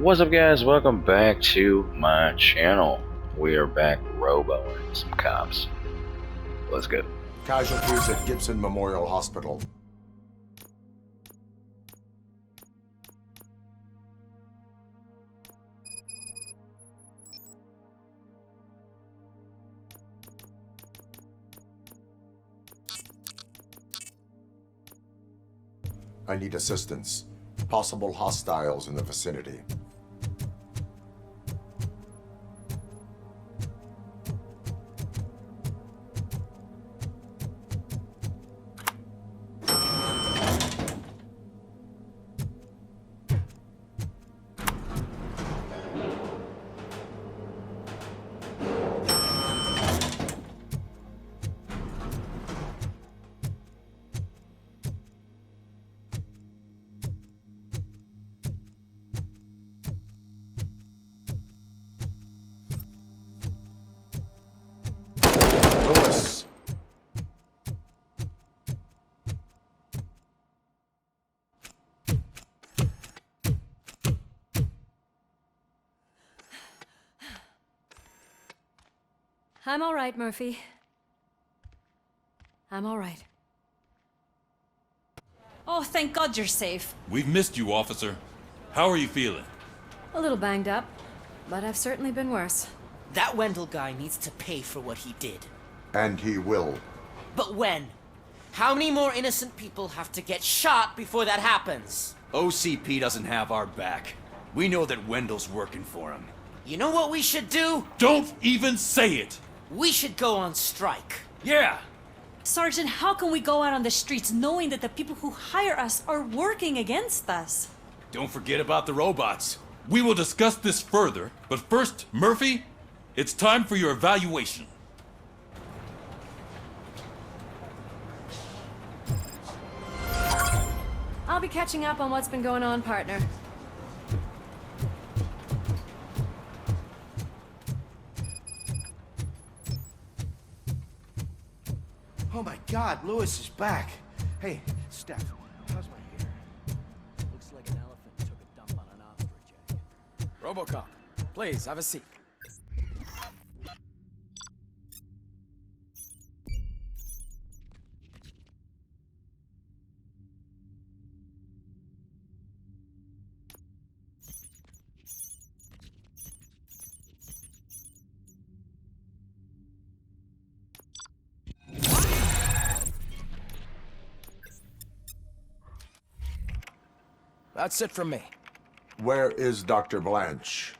What's up, guys? Welcome back to my channel. We are back roboing some cops. Let's go. Casualties at Gibson Memorial Hospital. I need assistance. Possible hostiles in the vicinity. Lewis. I'm all right, Murphy. I'm all right. Oh, thank God you're safe. We've missed you, officer. How are you feeling? A little banged up, but I've certainly been worse. That Wendell guy needs to pay for what he did. And he will. But when? How many more innocent people have to get shot before that happens? OCP doesn't have our back. We know that Wendell's working for him. You know what we should do? Don't even say it! We should go on strike. Yeah! Sergeant, how can we go out on the streets knowing that the people who hire us are working against us? Don't forget about the robots. We will discuss this further, but first, Murphy, it's time for your evaluation. I'll be catching up on what's been going on, partner. Oh my God, Lewis is back. Hey, Steph, how's my hair? Looks like an elephant took a dump on an ostrich egg. RoboCop, please, have a seat. That's it from me. Where is Dr. Blanche?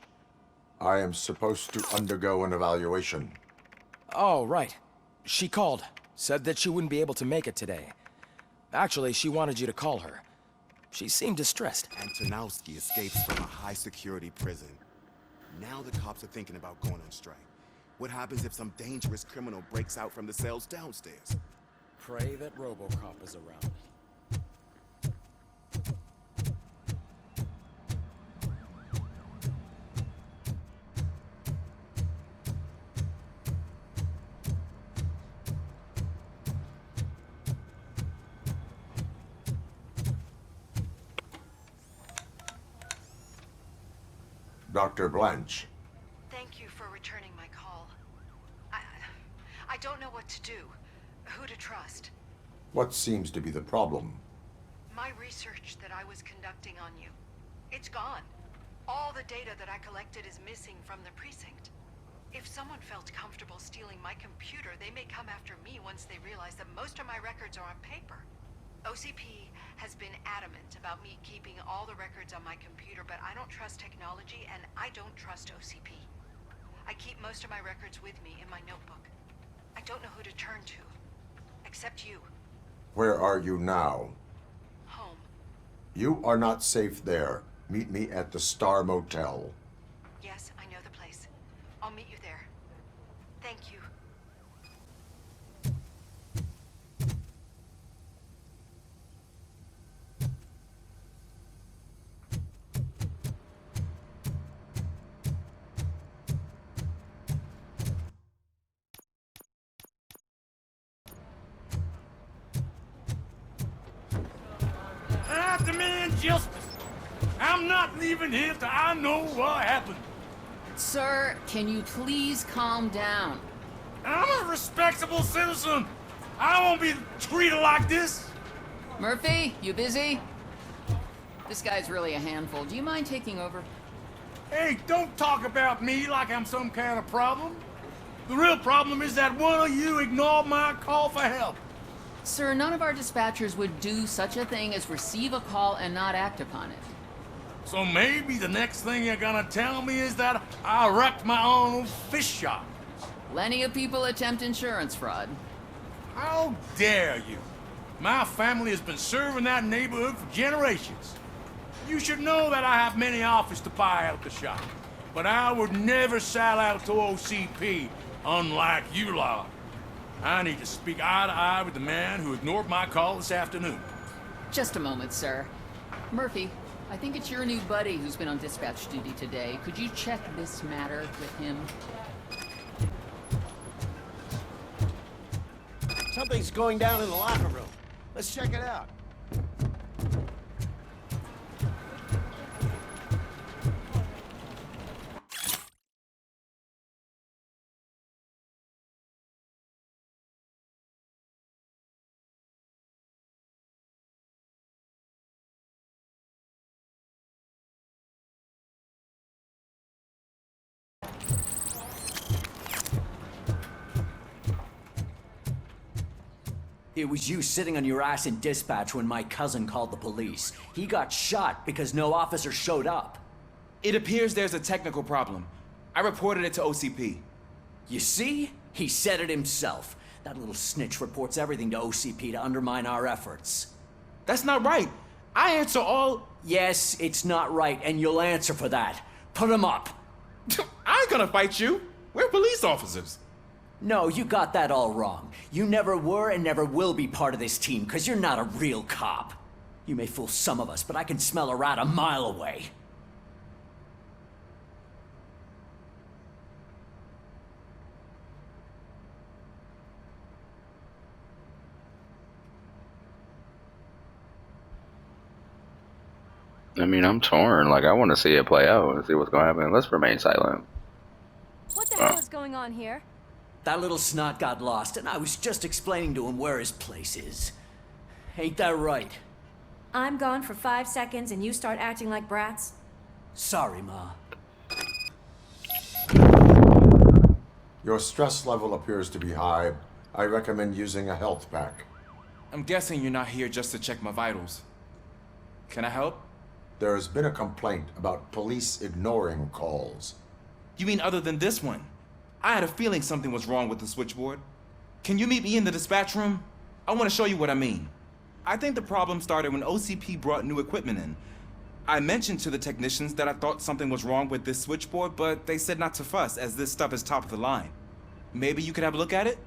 I am supposed to undergo an evaluation. Oh, right. She called. Said that she wouldn't be able to make it today. Actually, she wanted you to call her. She seemed distressed. Antonowski escapes from a high-security prison. Now the cops are thinking about going on strike. What happens if some dangerous criminal breaks out from the cells downstairs? Pray that RoboCop is around. Dr. Blanche. Thank you for returning my call. I don't know what to do, who to trust. What seems to be the problem? My research that I was conducting on you, it's gone. All the data that I collected is missing from the precinct. If someone felt comfortable stealing my computer, they may come after me once they realize that most of my records are on paper. OCP has been adamant about me keeping all the records on my computer, but I don't trust technology and I don't trust OCP. I keep most of my records with me in my notebook. I don't know who to turn to, except you. Where are you now? Home. You are not safe there. Meet me at the Star Motel. Yes, I know the place. I'll meet you there. Thank you. I demand justice! I I'm not leaving here till I know what happened. Sir, can you please calm down? I'm a respectable citizen. I won't be treated like this. Murphy, you busy? This guy's really a handful. Do you mind taking over? Hey, don't talk about me like I'm some kind of problem. The real problem is that one of you ignored my call for help. Sir, none of our dispatchers would do such a thing as receive a call and not act upon it. So maybe the next thing you're gonna tell me is that I wrecked my own fish shop. Plenty of people attempt insurance fraud. How dare you? My family has been serving that neighborhood for generations. You should know that I have many offers to buy out the shop. But I would never sell out to OCP, unlike you lot. I need to speak eye to eye with the man who ignored my call this afternoon. Just a moment, sir. Murphy, I think it's your new buddy who's been on dispatch duty today. Could you check this matter with him? Something's going down in the locker room. Let's check it out. It was you sitting on your ass in dispatch when my cousin called the police. He got shot because no officer showed up. It appears there's a technical problem. I reported it to OCP. You see? He said it himself. That little snitch reports everything to OCP to undermine our efforts. That's not right. I answer all... Yes, it's not right, and you'll answer for that. Put him up. I ain't gonna fight you. We're police officers. No, you got that all wrong. You never were and never will be part of this team, because you're not a real cop. You may fool some of us, but I can smell a rat a mile away. I mean, I'm torn. Like, I want to see it play out and see what's going to happen. Let's remain silent. What the hell is going on here? That little snot got lost, and I was just explaining to him where his place is. Ain't that right? I'm gone for 5 seconds and you start acting like brats? Sorry, Ma. Your stress level appears to be high. I recommend using a health pack. I'm guessing you're not here just to check my vitals. Can I help? There has been a complaint about police ignoring calls. You mean other than this one? I had a feeling something was wrong with the switchboard. Can you meet me in the dispatch room? I want to show you what I mean. I think the problem started when OCP brought new equipment in. I mentioned to the technicians that I thought something was wrong with this switchboard, but they said not to fuss, as this stuff is top of the line. Maybe you could have a look at it?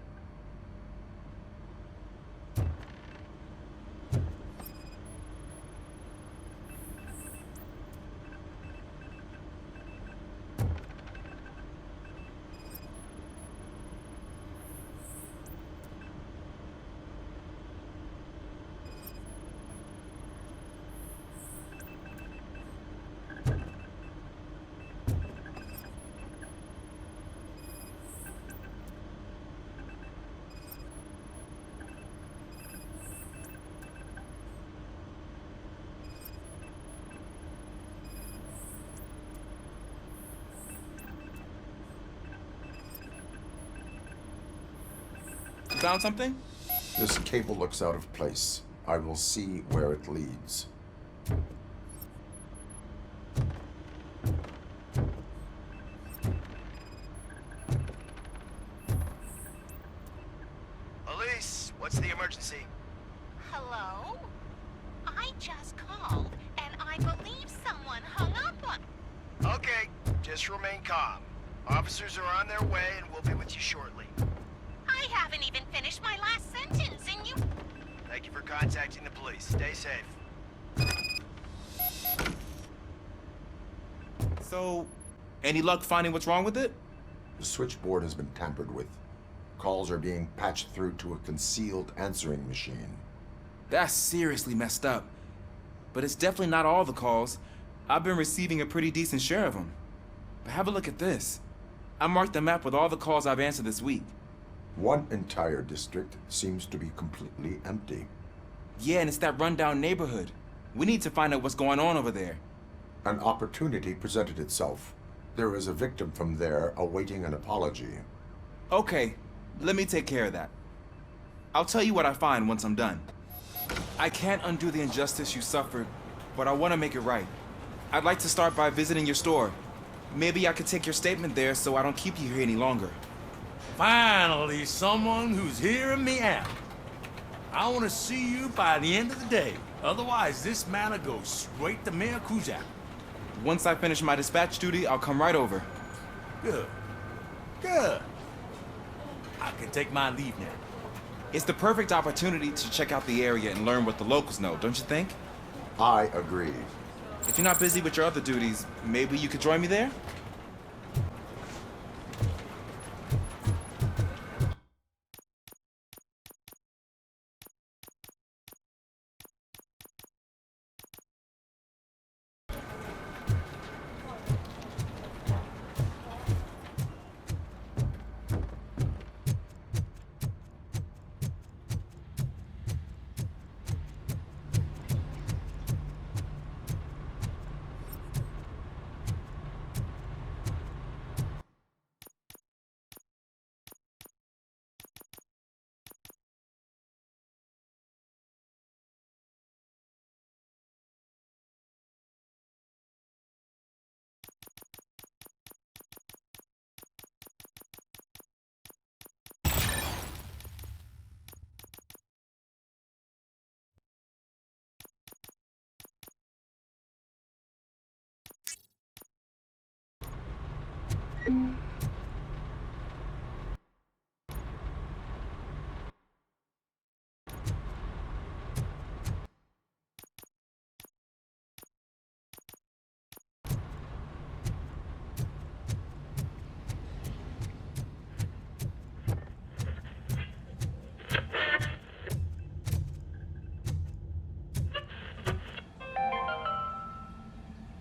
You found something? This cable looks out of place. I will see where it leads. Elise, what's the emergency? Hello? I just called, and I believe someone hung up on... Okay, just remain calm. Officers are on their way, and we'll be with you shortly. I haven't even finished my last sentence, and you... Thank you for contacting the police. Stay safe. So, any luck finding what's wrong with it? The switchboard has been tampered with. Calls are being patched through to a concealed answering machine. That's seriously messed up. But it's definitely not all the calls. I've been receiving a pretty decent share of them. But have a look at this. I marked the map with all the calls I've answered this week. One entire district seems to be completely empty. Yeah, and it's that rundown neighborhood. We need to find out what's going on over there. An opportunity presented itself. There is a victim from there awaiting an apology. Okay, let me take care of that. I'll tell you what I find once I'm done. I can't undo the injustice you suffered, but I want to make it right. I'd like to start by visiting your store. Maybe I could take your statement there so I don't keep you here any longer. Finally, someone who's hearing me out. I want to see you by the end of the day. Otherwise, this matter goes straight to Mayor Kuzak. Once I finish my dispatch duty, I'll come right over. Good. Good. I can take my leave now. It's the perfect opportunity to check out the area and learn what the locals know, don't you think? I agree. If you're not busy with your other duties, maybe you could join me there?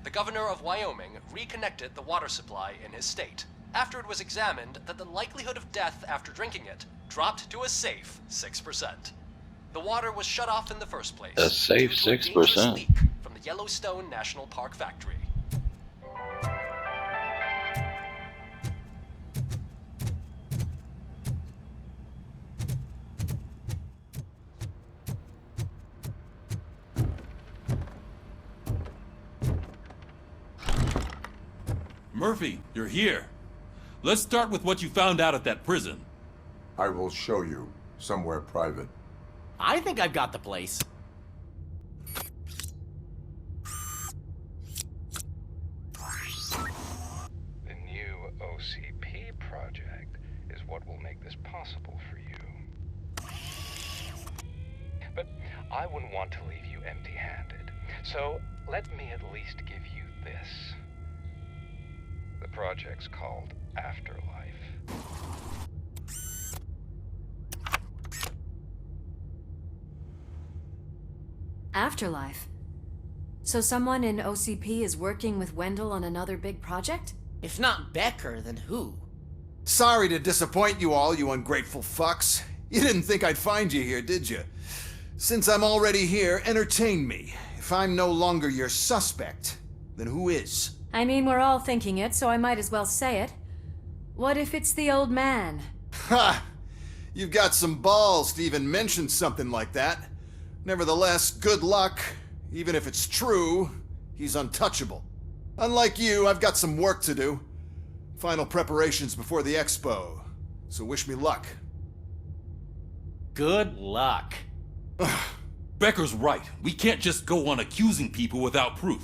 The governor of Wyoming reconnected the water supply in his state after it was examined that the likelihood of death after drinking it dropped to a safe 6%. The water was shut off in the first place. A safe due to a dangerous 6%. leak from the Yellowstone National Park factory. Murphy, you're here. Let's start with what you found out at that prison. I will show you, somewhere private. I think I've got the place. The new OCP project is what will make this possible for you. But I wouldn't want to leave you empty-handed, so let me at least give you this. The project's called Afterlife. Afterlife? So someone in OCP is working with Wendell on another big project? If not Becker, then who? Sorry to disappoint you all, you ungrateful fucks. You didn't think I'd find you here, did you? Since I'm already here, entertain me. If I'm no longer your suspect, then who is? I mean, we're all thinking it, so I might as well say it. What if it's the old man? Ha! You've got some balls to even mention something like that. Nevertheless, good luck. Even if it's true, he's untouchable. Unlike you, I've got some work to do. Final preparations before the expo. So wish me luck. Good luck. Becker's right. We can't just go on accusing people without proof.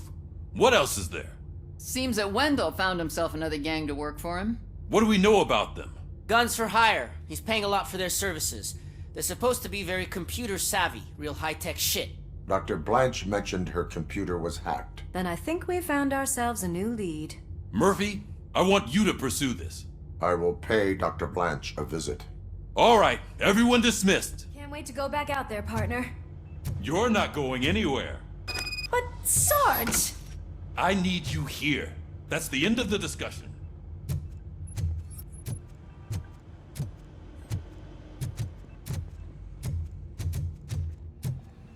What else is there? Seems that Wendell found himself another gang to work for him. What do we know about them? Guns for hire. He's paying a lot for their services. They're supposed to be very computer savvy, real high-tech shit. Dr. Blanche mentioned her computer was hacked. Then I think we found ourselves a new lead. Murphy, I want you to pursue this. I will pay Dr. Blanche a visit. All right, everyone dismissed. Can't wait to go back out there, partner. You're not going anywhere. But, Sarge! I need you here. That's the end of the discussion.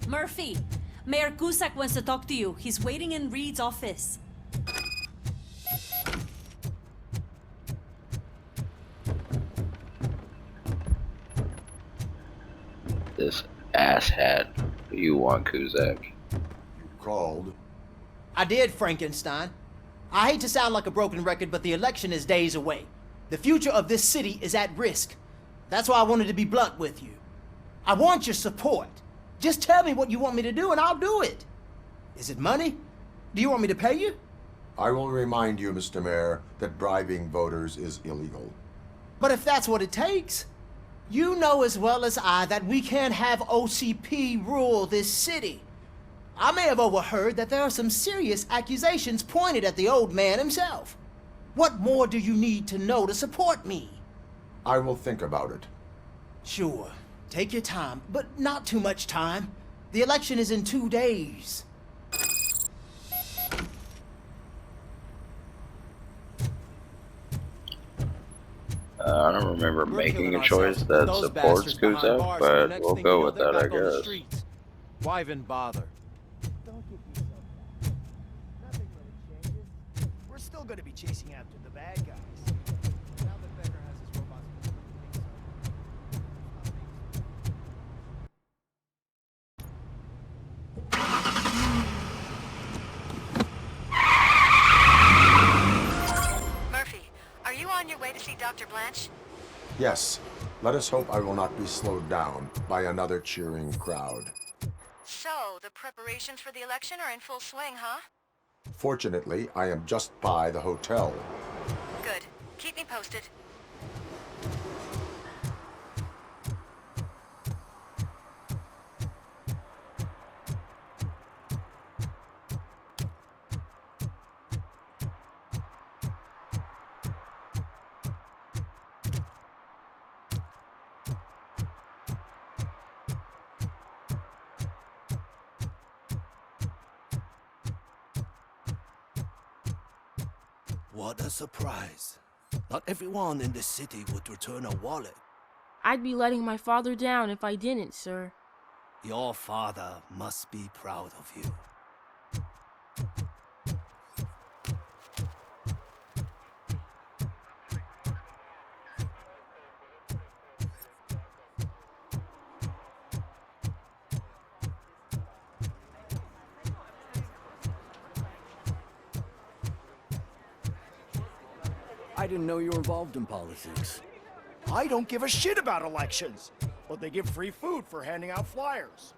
Murphy, Mayor Cusack wants to talk to you. He's waiting in Reed's office. This asshat. What do you want, Cusack? You called. I did, Frankenstein. I hate to sound like a broken record, but the election is days away. The future of this city is at risk. That's why I wanted to be blunt with you. I want your support. Just tell me what you want me to do and I'll do it. Is it money? Do you want me to pay you? I will remind you, Mr. Mayor, that bribing voters is illegal. But if that's what it takes, you know as well as I that we can't have OCP rule this city. I may have overheard that there are some serious accusations pointed at the old man himself. What more do you need to know to support me? I will think about it. Sure. Take your time, but not too much time. The election is in 2 days. I don't remember making a choice that supports Cusack, but we'll go with that, I guess. Why even bother? Don't give yourself that. Nothing really changes. We're still gonna be chasing after the bad guys. Now that Becker has his robots, Murphy, are you on your way to see Dr. Blanche? Yes. Let us hope I will not be slowed down by another cheering crowd. So, the preparations for the election are in full swing, huh? Fortunately, I am just by the hotel. Good. Keep me posted. What a surprise. Not everyone in the city would return a wallet. I'd be letting my father down if I didn't, sir. Your father must be proud of you. I didn't know you were involved in politics. I don't give a shit about elections, but they give free food for handing out flyers.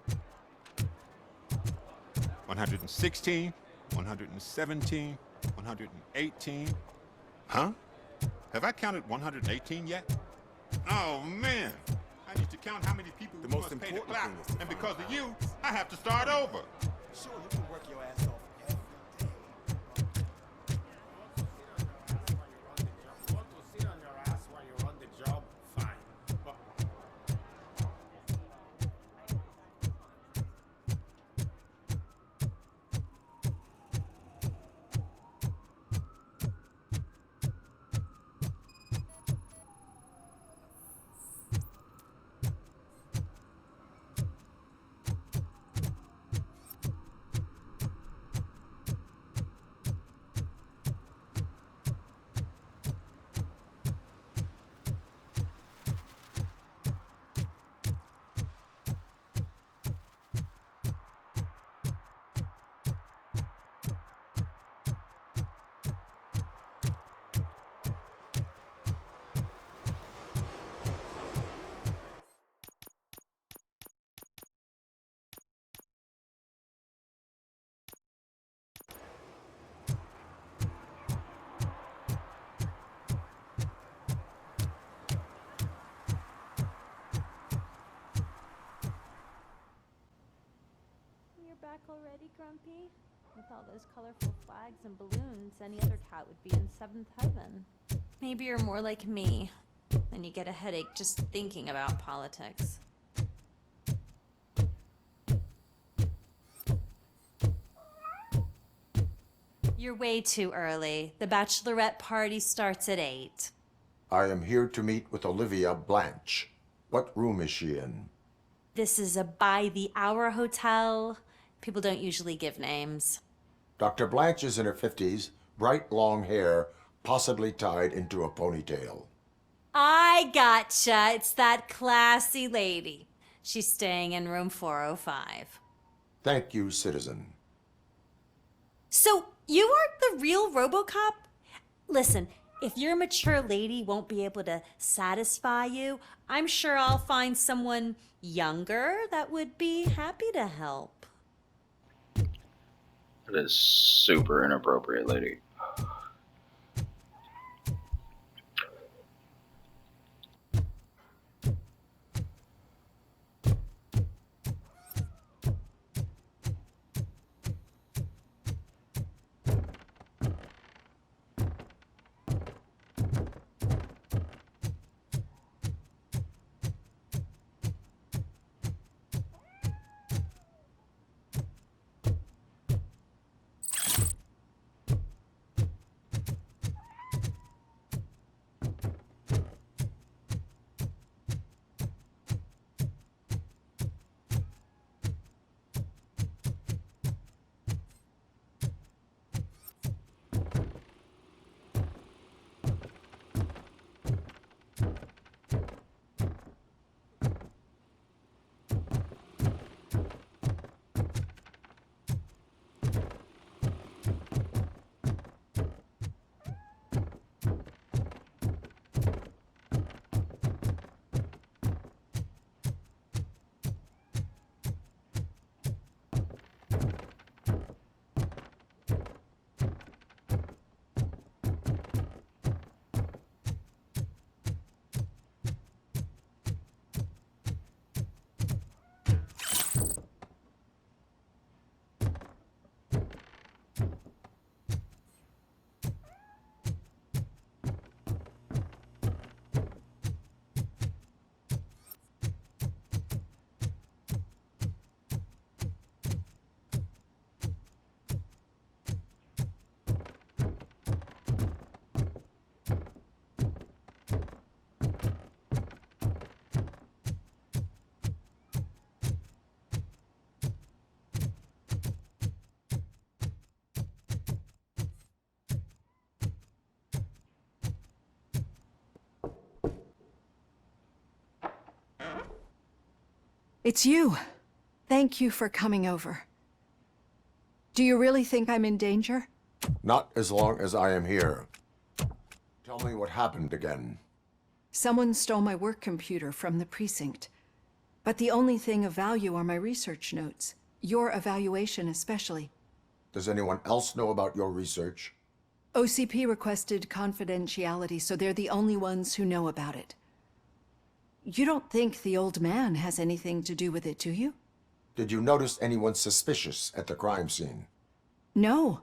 116, 117, 118. Huh? Have I counted 118 yet? Oh, man. I need to count how many people we must pay to clap. And because of you, I have to start over. Sure, you can work your ass off. Back already, Grumpy? With all those colorful flags and balloons, any other cat would be in seventh heaven. Maybe you're more like me, and you get a headache just thinking about politics. You're way too early. The bachelorette party starts at 8. I am here to meet with Olivia Blanche. What room is she in? This is a by-the-hour hotel. People don't usually give names. Dr. Blanche is in her 50s, bright long hair, possibly tied into a ponytail. I gotcha. It's that classy lady. She's staying in room 405. Thank you, citizen. So, you are the real RoboCop? Listen, if your mature lady won't be able to satisfy you, I'm sure I'll find someone younger that would be happy to help. That is super inappropriate, lady. It's you. Thank you for coming over. Do you really think I'm in danger? Not as long as I am here. Tell me what happened again. Someone stole my work computer from the precinct. But the only thing of value are my research notes. Your evaluation especially. Does anyone else know about your research? OCP requested confidentiality, so they're the only ones who know about it. You don't think the old man has anything to do with it, do you? Did you notice anyone suspicious at the crime scene? No.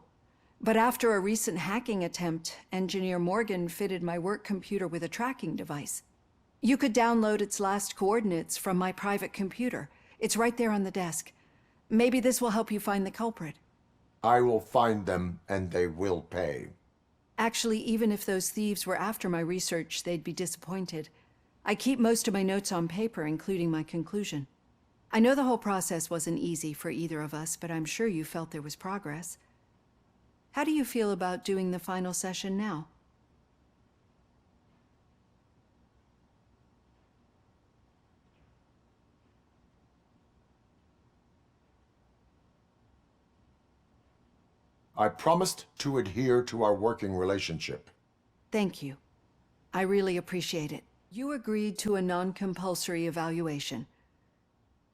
But after a recent hacking attempt, Engineer Morgan fitted my work computer with a tracking device. You could download its last coordinates from my private computer. It's right there on the desk. Maybe this will help you find the culprit. I will find them, and they will pay. Actually, even if those thieves were after my research, they'd be disappointed. I keep most of my notes on paper, including my conclusion. I know the whole process wasn't easy for either of us, but I'm sure you felt there was progress. How do you feel about doing the final session now? I promised to adhere to our working relationship. Thank you. I really appreciate it. You agreed to a non-compulsory evaluation.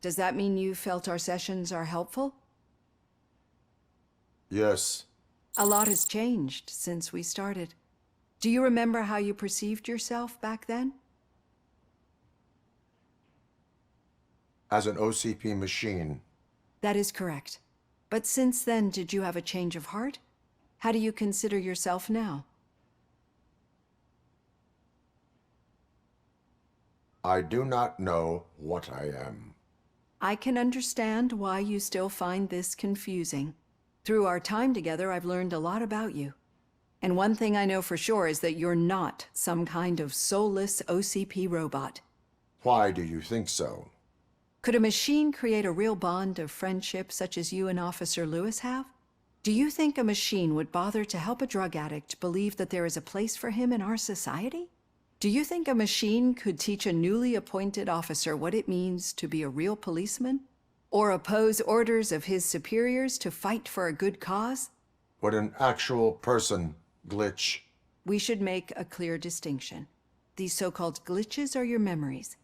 Does that mean you felt our sessions are helpful? Yes. A lot has changed since we started. Do you remember how you perceived yourself back then? As an OCP machine. That is correct. But since then, did you have a change of heart? How do you consider yourself now? I do not know what I am. I can understand why you still find this confusing. Through our time together, I've learned a lot about you. And one thing I know for sure is that you're not some kind of soulless OCP robot. Why do you think so? Could a machine create a real bond of friendship such as you and Officer Lewis have? Do you think a machine would bother to help a drug addict believe that there is a place for him in our society? Do you think a machine could teach a newly appointed officer what it means to be a real policeman? Or oppose orders of his superiors to fight for a good cause? Would an actual person glitch? We should make a clear distinction. These so-called glitches are your memories.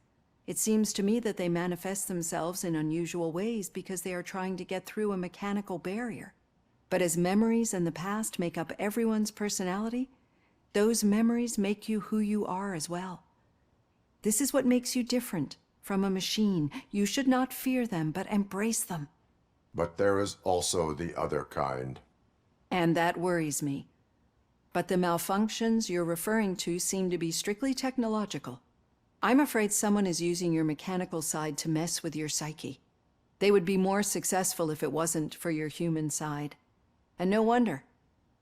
It seems to me that they manifest themselves in unusual ways because they are trying to get through a mechanical barrier. But as memories and the past make up everyone's personality, those memories make you who you are as well. This is what makes you different from a machine. You should not fear them, but embrace them. But there is also the other kind. And that worries me. But the malfunctions you're referring to seem to be strictly technological. I'm afraid someone is using your mechanical side to mess with your psyche. They would be more successful if it wasn't for your human side. And no wonder.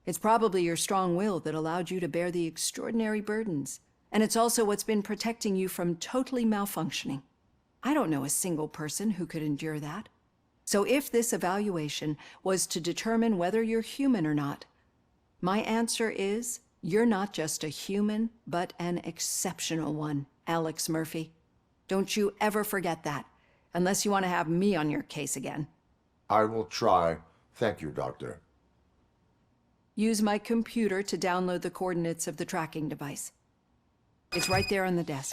It's probably your strong will that allowed you to bear the extraordinary burdens. And it's also what's been protecting you from totally malfunctioning. I don't know a single person who could endure that. So if this evaluation was to determine whether you're human or not, my answer is, you're not just a human, but an exceptional one, Alex Murphy. Don't you ever forget that, unless you want to have me on your case again. I will try. Thank you, Doctor. Use my computer to download the coordinates of the tracking device. It's right there on the desk.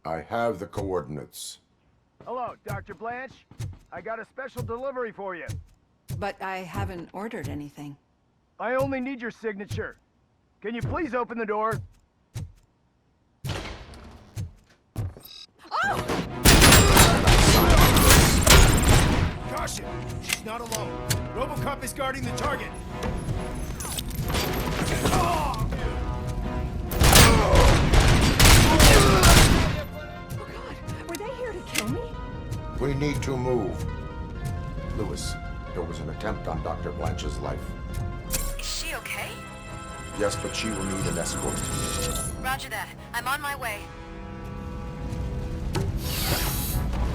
I have the coordinates. Hello, Dr. Blanche. I got a special delivery for you. But I haven't ordered anything. I only need your signature. Can you please open the door? Caution! She's not alone. RoboCop is guarding the target. Were they here to kill me? We need to move. Lewis, there was an attempt on Dr. Blanche's life. Is she okay? Yes, but she will need an escort. Roger that. I'm on my way.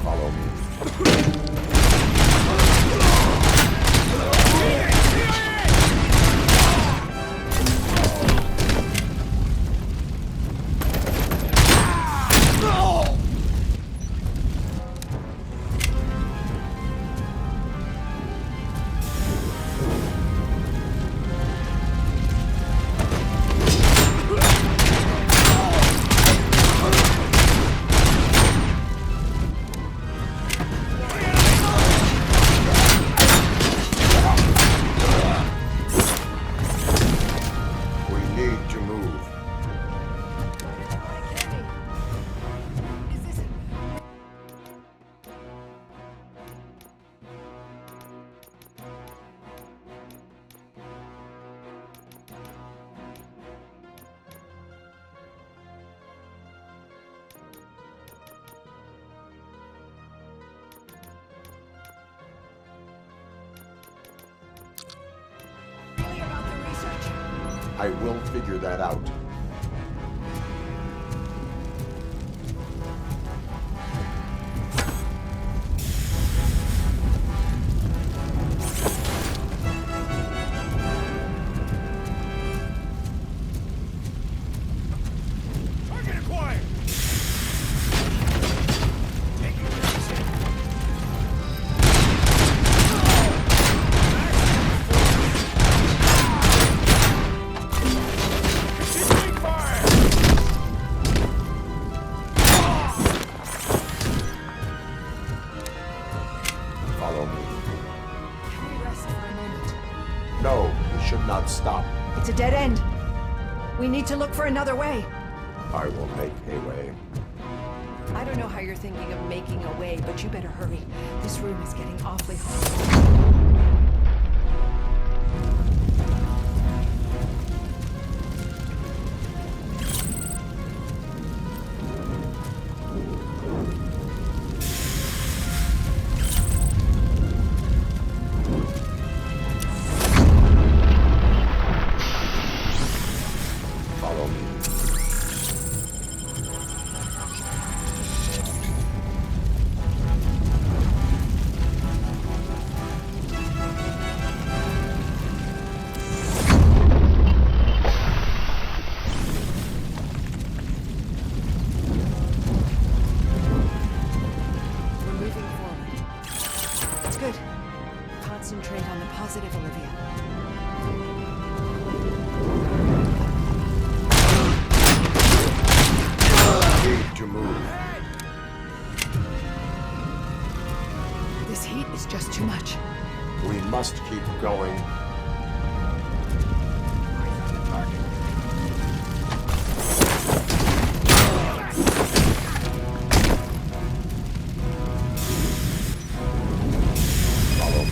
Follow me. I will figure that out. Target acquired! Follow me. Can we rest for a moment? No, we should not stop. It's a dead end. We need to look for another way. I will make a way. I don't know how you're thinking of making a way, but you better hurry. This room is getting awfully hot. just too much. We must keep going. Follow me.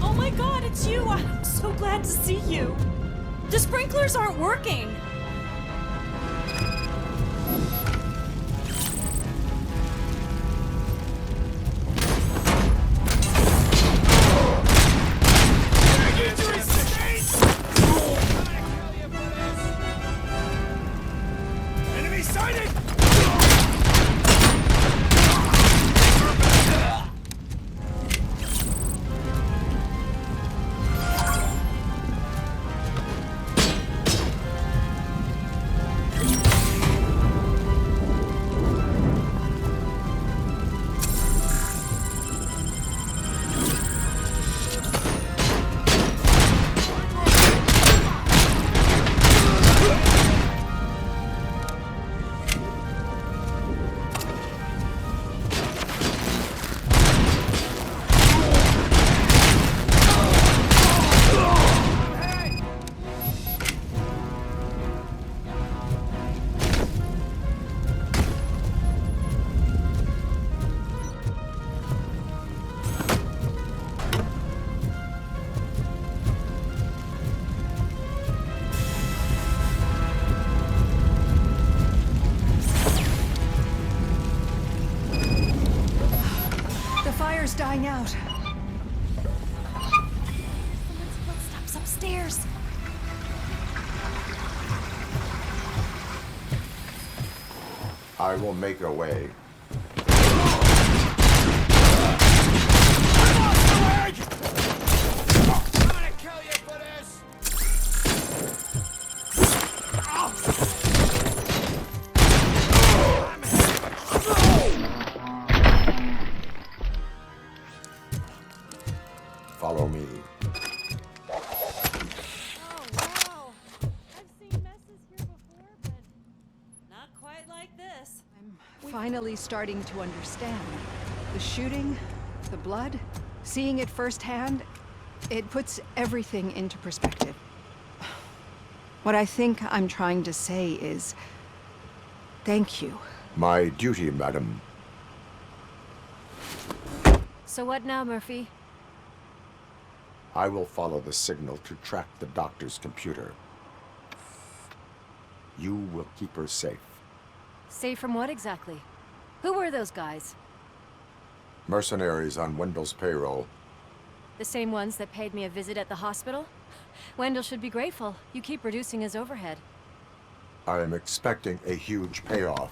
Oh my god, it's you! I'm so glad to see you! The sprinklers aren't working! Enemy sighted! The fire's dying out. Someone's footsteps upstairs. I will make a way. Follow me. Oh, wow. I've seen messes here before, but not quite like this. I'm finally starting to understand. The shooting, the blood, seeing it firsthand, it puts everything into perspective. What I think I'm trying to say is, thank you. My duty, madam. So what now, Murphy? I will follow the signal to track the doctor's computer. You will keep her safe. Safe from what exactly? Who were those guys? Mercenaries on Wendell's payroll. The same ones that paid me a visit at the hospital? Wendell should be grateful. You keep reducing his overhead. I am expecting a huge payoff.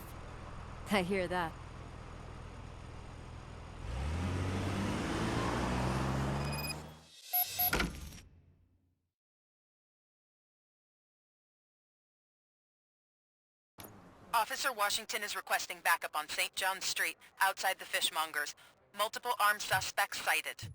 I hear that. Officer Washington is requesting backup on St. John's Street, outside the fishmongers. Multiple armed suspects sighted.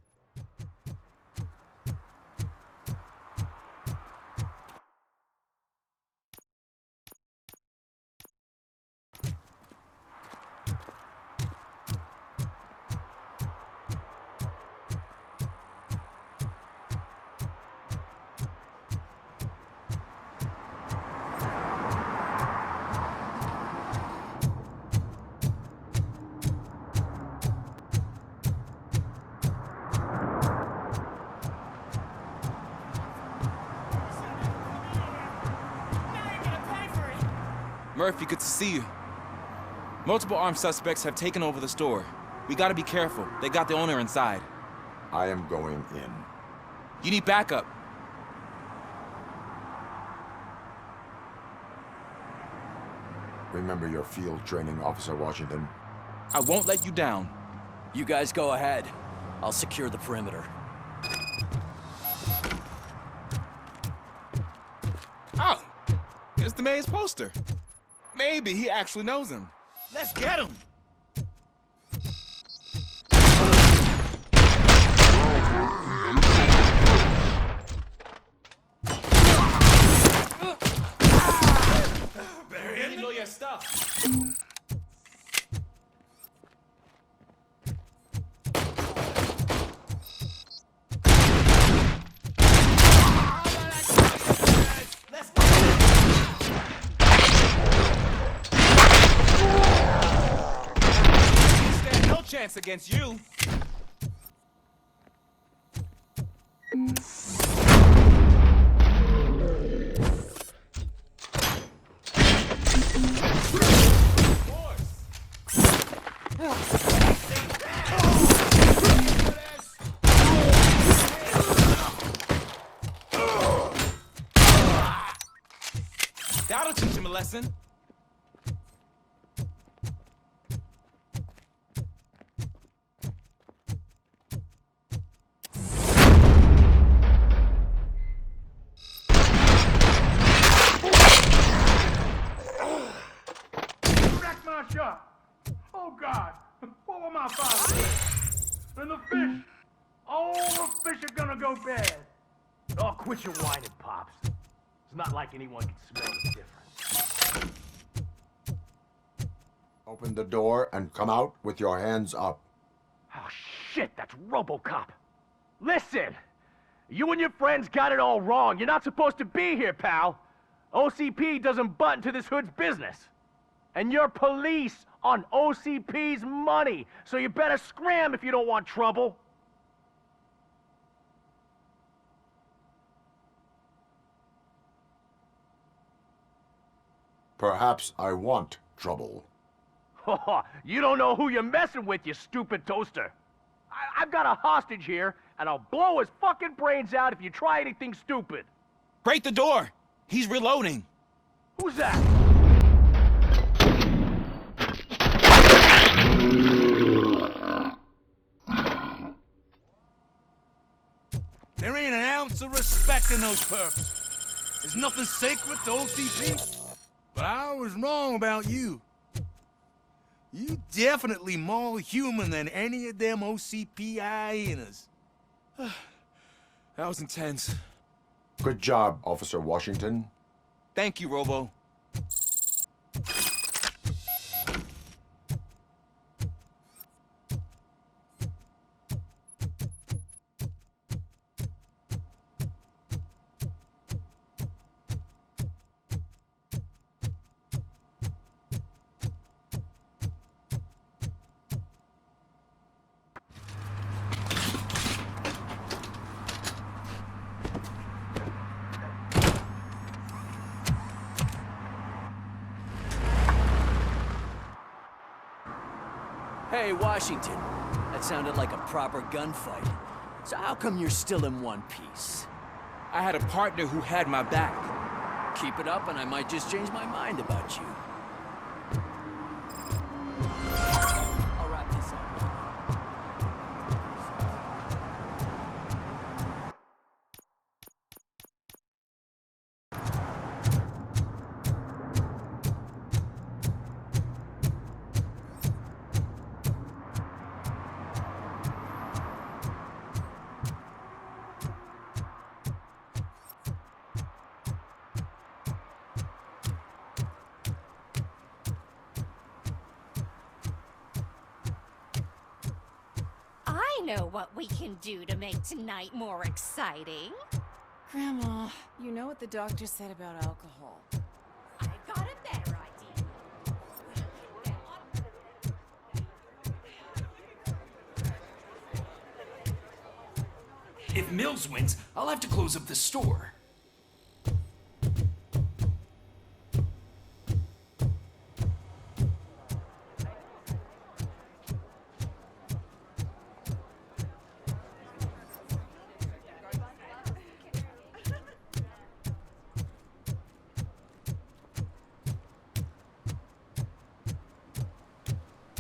Murphy, good to see you. Multiple armed suspects have taken over the store. We gotta be careful. They got the owner inside. I am going in. You need backup. Remember your field training, Officer Washington. I won't let you down. You guys go ahead. I'll secure the perimeter. Oh, it's the mayor's poster. Maybe he actually knows him. Let's get him! up? Stand no chance against you. That'll teach him a lesson. Wreck my shop! Oh God! What will my father do? And the fish! All the fish are gonna go bad! Oh, quit your whining, Pops. It's not like anyone can smell the difference. Open the door and come out with your hands up. Oh, shit, that's RoboCop. Listen! You and your friends got it all wrong. You're not supposed to be here, pal. OCP doesn't butt into this hood's business. And you're police on OCP's money, so you better scram if you don't want trouble. Perhaps I want trouble. You don't know who you're messing with, you stupid toaster. I've got a hostage here, and I'll blow his fucking brains out if you try anything stupid. Break the door! He's reloading. Who's that? There ain't an ounce of respect in those perps. There's nothing sacred to OCP. But I was wrong about you. You definitely more human than any of them OCP hyenas. That was intense. Good job, Officer Washington. Thank you, Robo. Hey, Washington. That sounded like a proper gunfight. So how come you're still in one piece? I had a partner who had my back. Keep it up and I might just change my mind about you. I'll wrap this up. I know what we can do to make tonight more exciting. Grandma, you know what the doctor said about alcohol. I've got a better idea. If Mills wins, I'll have to close up the store.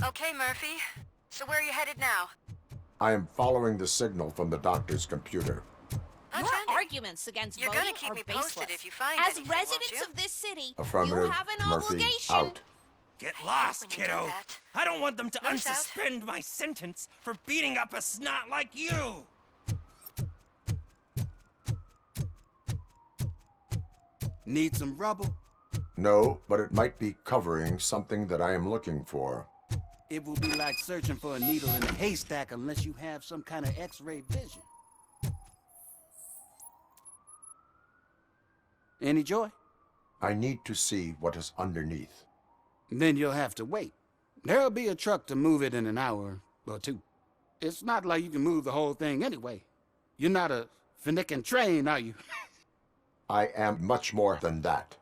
Okay, Murphy. So where are you headed now? I am following the signal from the doctor's computer. Your arguments against You're voting gonna keep are me baseless. posted if you find As anything, won't residents you? of this city, Affirmative, you have an Murphy, obligation. out. Get lost, when you do kiddo. that. I don't want them to Moose out. unsuspend my sentence for beating up a snot like you. Need some rubble? No, but it might be covering something that I am looking for. It will be like searching for a needle in a haystack unless you have some kind of X-ray vision. Any joy? I need to see what is underneath. Then you'll have to wait. There'll be a truck to move it in an hour or two. It's not like you can move the whole thing anyway. You're not a finicking train, are you? I am much more than that.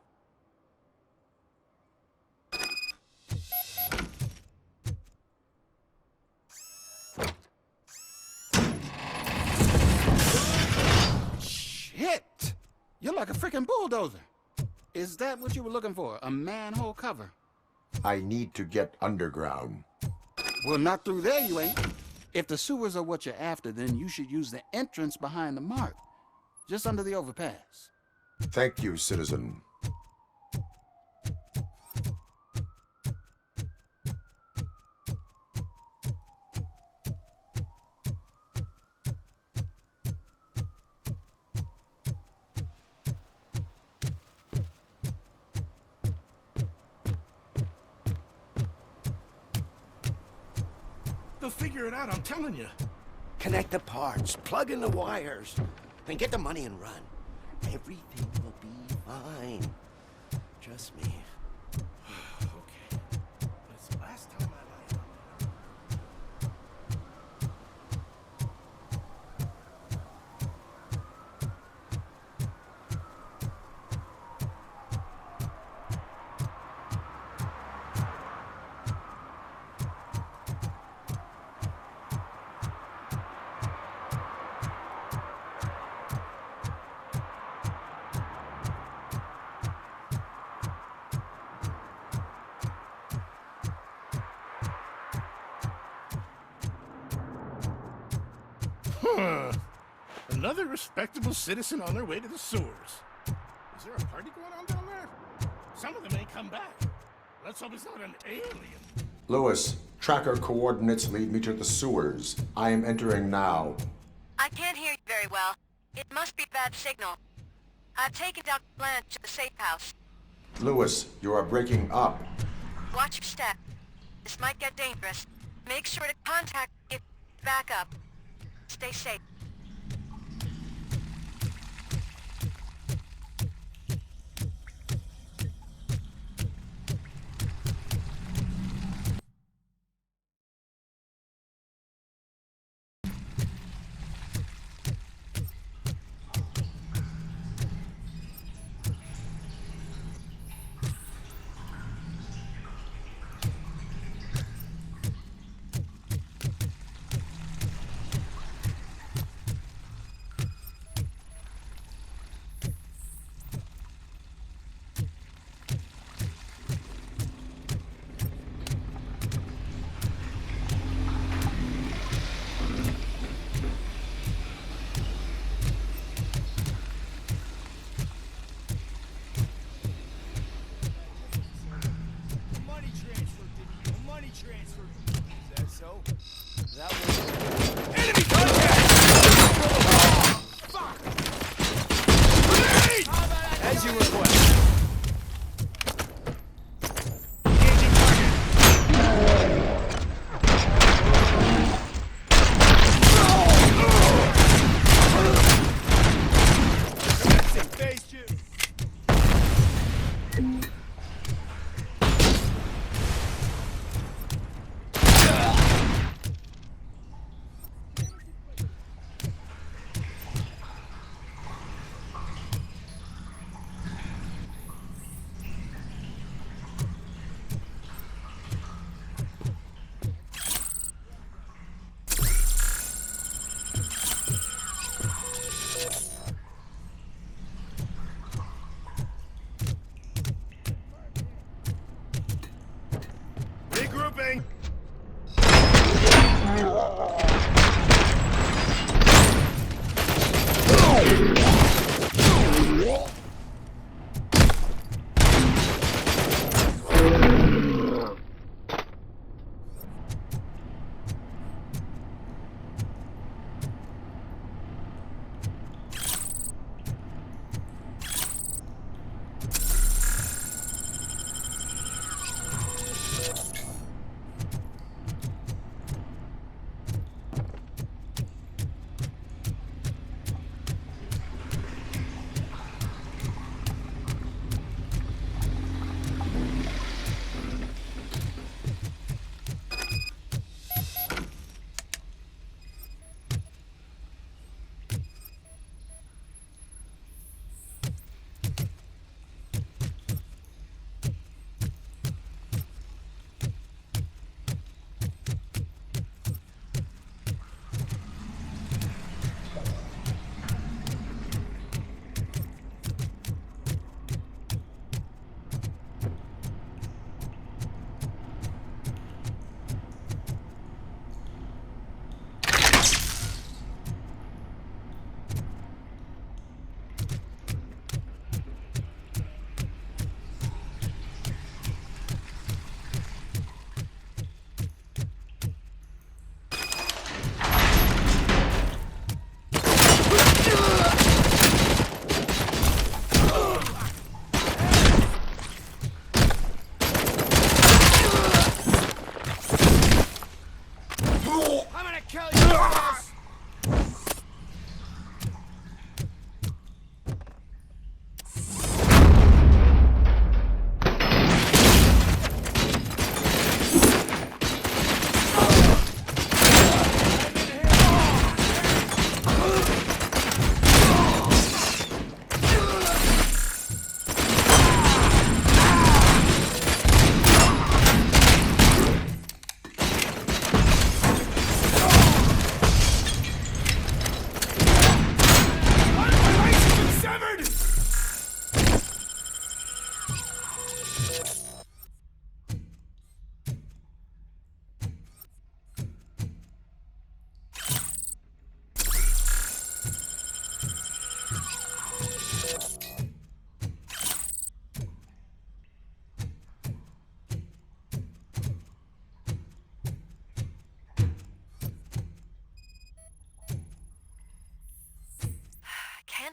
Shit! You're like a freaking bulldozer. Is that what you were looking for? A manhole cover? I need to get underground. Well, not through there, you ain't. If the sewers are what you're after, then you should use the entrance behind the mark, just under the overpass. Thank you, citizen. They'll figure it out, I'm telling you. Connect the parts, plug in the wires, then get the money and run. Everything will be fine. Trust me. Okay. It's the last time I lied. Another respectable citizen on their way to the sewers. Is there a party going on down there? Some of them ain't come back. Let's hope it's not an alien. Lewis, tracker coordinates lead me to the sewers. I am entering now. I can't hear you very well. It must be bad signal. I've taken Dr. Blanche to the safe house. Lewis, you are breaking up. Watch your step. This might get dangerous. Make sure to contact me if you back up. Stay safe. As you request. Regrouping!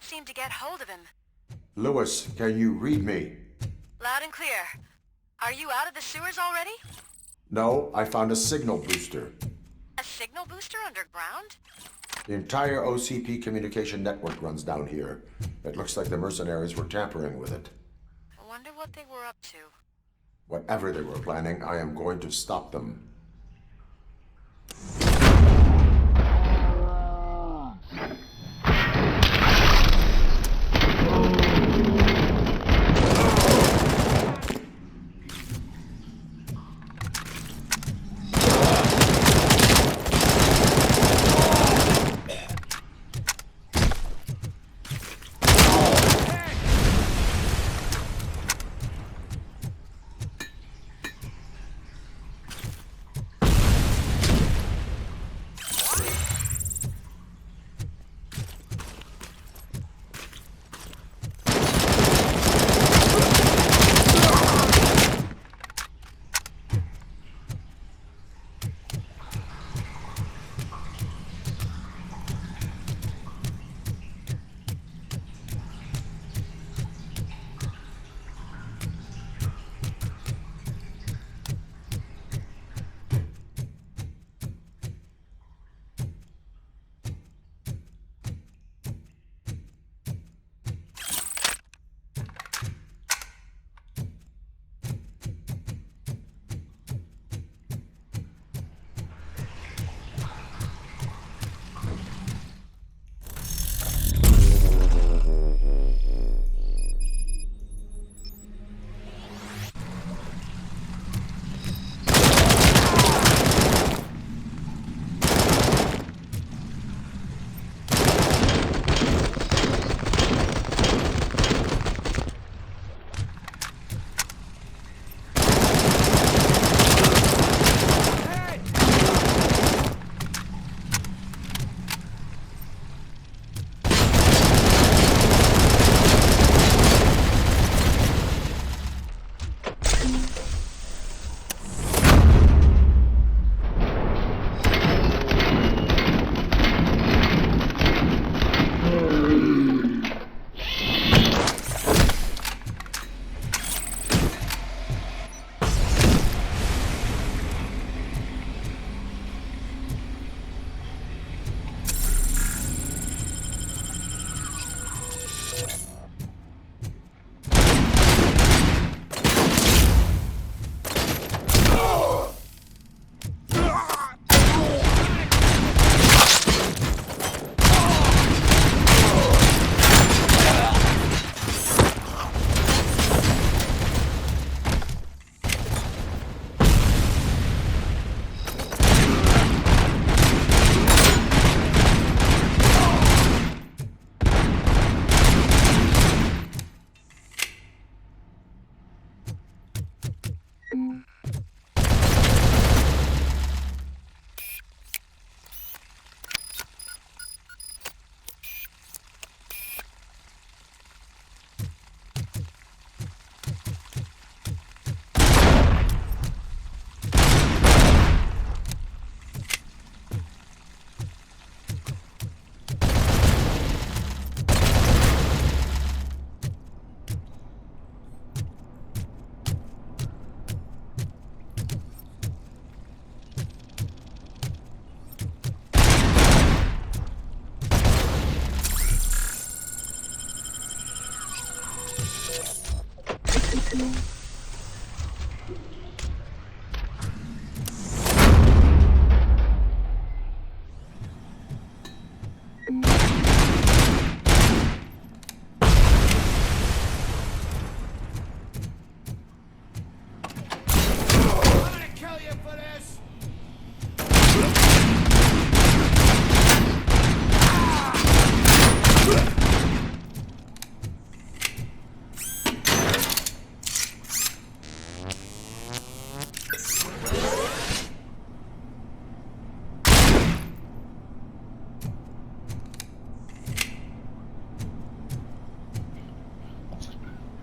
seem to get hold of him. Lewis, can you read me? Loud and clear. Are you out of the sewers already? No, I found a signal booster. A signal booster underground? The entire OCP communication network runs down here. It looks like the mercenaries were tampering with it. I wonder what they were up to. Whatever they were planning, I am going to stop them.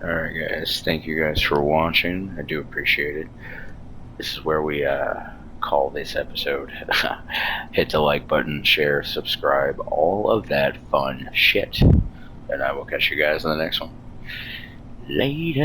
Alright guys, thank you guys for watching. I do appreciate it. This is where we call this episode. Hit the like button, share, subscribe, all of that fun shit. and I will catch you guys in the next one. Later.